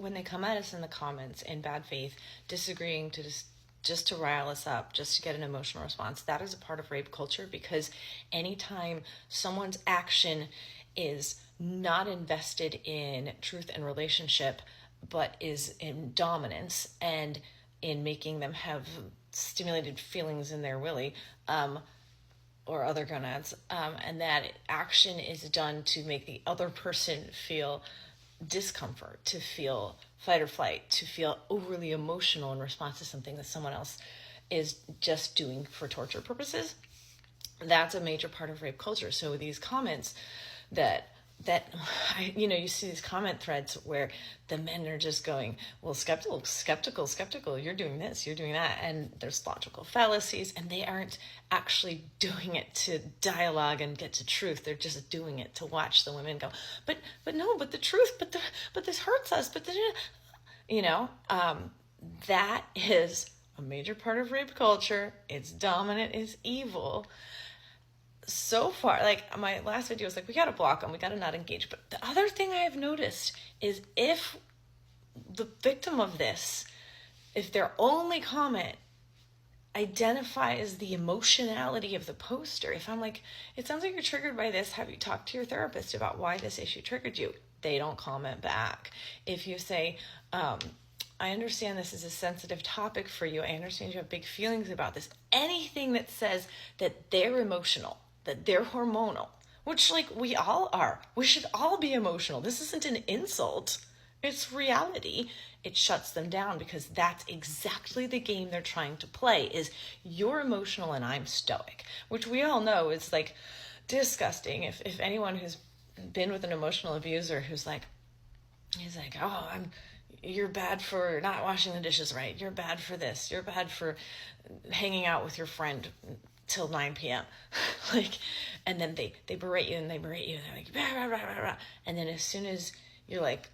when they come at us in the comments in bad faith, disagreeing to just to rile us up, just to get an emotional response, that is a part of rape culture, because anytime someone's action is not invested in truth and relationship, but is in dominance and in making them have stimulated feelings in their willy, or other gonads, and that action is done to make the other person feel discomfort, to feel fight or flight, to feel overly emotional in response to something that someone else is just doing for torture purposes, that's a major part of rape culture. So these comments that you see these comment threads where the men are just going, well, skeptical, you're doing this, you're doing that, and there's logical fallacies, and they aren't actually doing it to dialogue and get to truth. They're just doing it to watch the women go, but the truth, but this hurts us, that is a major part of rape culture. It's dominant, it's evil. So far, like my last video was like, we got to block them, we got to not engage. But the other thing I've noticed is if the victim of this, if their only comment identifies the emotionality of the poster, if I'm like, it sounds like you're triggered by this, have you talked to your therapist about why this issue triggered you? They don't comment back. If you say, I understand this is a sensitive topic for you, I understand you have big feelings about this, anything that says that they're emotional, that they're hormonal, which like we all are. We should all be emotional. This isn't an insult. It's reality. It shuts them down, because that's exactly the game they're trying to play, is you're emotional and I'm stoic, which we all know is like disgusting. If anyone who's been with an emotional abuser he's like, oh, you're bad for not washing the dishes right, you're bad for this, you're bad for hanging out with your friend till 9 p.m. like, and then they berate you and they berate you and they're like, rah, rah, rah, rah, rah. And then as soon as you're like,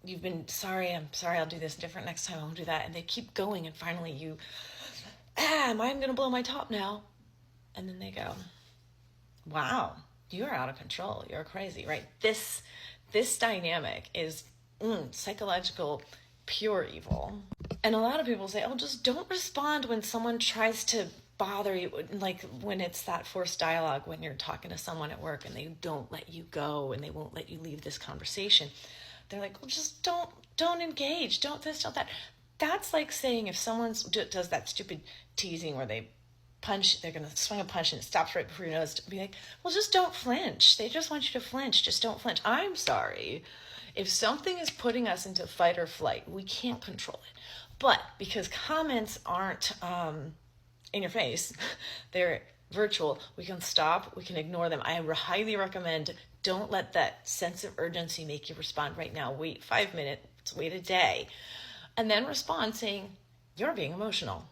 you've been sorry, I'm sorry, I'll do this different next time, I won't do that, and they keep going, and finally I'm gonna blow my top now, and then they go, wow, you are out of control, you're crazy, right? This dynamic is psychological pure evil. And a lot of people say, oh, just don't respond when someone tries to bother you, like when it's that forced dialogue, when you're talking to someone at work and they don't let you go and they won't let you leave this conversation. They're like, well, just don't engage, don't this, don't that. That's like saying if someone does that stupid teasing where they punch, they're going to swing a punch and it stops right before your nose, to be like, well, just don't flinch. They just want you to flinch. Just don't flinch. I'm sorry. If something is putting us into fight or flight, we can't control it. But because comments aren't in your face, they're virtual, we can stop, we can ignore them. I highly recommend, don't let that sense of urgency make you respond right now. Wait 5 minutes, wait a day, and then respond saying, you're being emotional,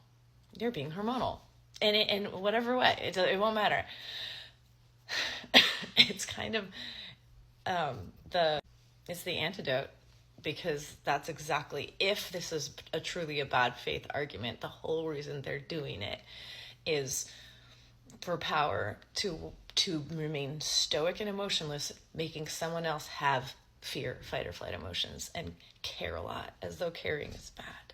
you're being hormonal, and in whatever way, it won't matter. It's kind of it's the antidote, because that's exactly, if this is truly a bad faith argument, the whole reason they're doing it is for power, to remain stoic and emotionless, making someone else have fear, fight or flight emotions, and care a lot, as though caring is bad.